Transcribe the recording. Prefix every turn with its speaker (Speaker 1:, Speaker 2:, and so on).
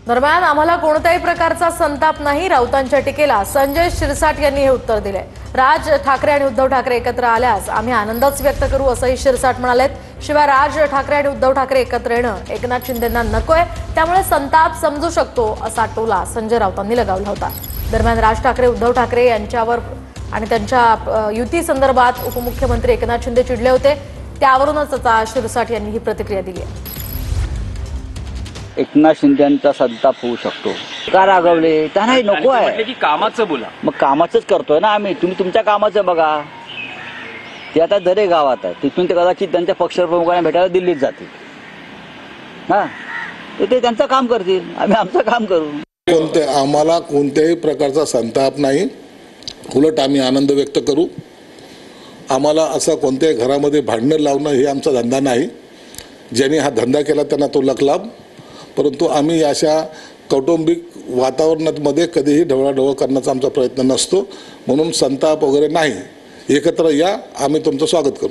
Speaker 1: दरम्यान आम्हाला कोणत्याही प्रकारचा संताप नाही, राऊतांच्या टीकेला संजय शिरसाट यांनी हे उत्तर दिले। राज ठाकरे आणि उद्धव ठाकरे एकत्र आल्यास आम्ही आनंदच व्यक्त करू असंही शिरसाट म्हणालेत। शिवाय राज ठाकरे आणि उद्धव ठाकरे एकत्र येणं एकनाथ शिंदेंना नकोय, त्यामुळे संताप समजू शकतो असा टोला संजय राऊतांनी लगावला होता। दरम्यान राज ठाकरे उद्धव ठाकरे यांच्यावर आणि त्यांच्या युती संदर्भात उपमुख्यमंत्री एकनाथ शिंदे चिडले होते, त्यावरूनच आता शिरसाट यांनी ही प्रतिक्रिया दिली आहे।
Speaker 2: एकनाथ शिंदेंचा संताप होऊ शकतो का रागवले? त्यांनाही नको आहे
Speaker 3: की कामाचं बोला, मग
Speaker 2: कामाचंच करतोय ना आम्ही। तुम्ही तुमच्या कामाचं बघा। ते आता दरे गावात आहे, तिथून ते कदाचित त्यांच्या पक्षप्रमुखांना भेटायला दिल्लीत जातील। हा, ते त्यांचं काम करतील, आम्ही आमचं काम करू।
Speaker 4: आम्हाला कोणत्याही प्रकारचा संताप नाही, उलट आम्ही आनंद व्यक्त करू। आम्हाला असं कोणत्याही घरामध्ये भांडणं लावणं हे आमचा धंदा नाही। ज्यांनी हा धंदा केला त्यांना तो लकलाभ, परंतु आम्ही अशा कौटुंबिक वातावरणामध्ये कधीही ढवळाढवळ करण्याचा आमचा प्रयत्न नसतो। म्हणून संताप वगैरे नाही, एकत्र या, आम्ही तुमचं स्वागत करू।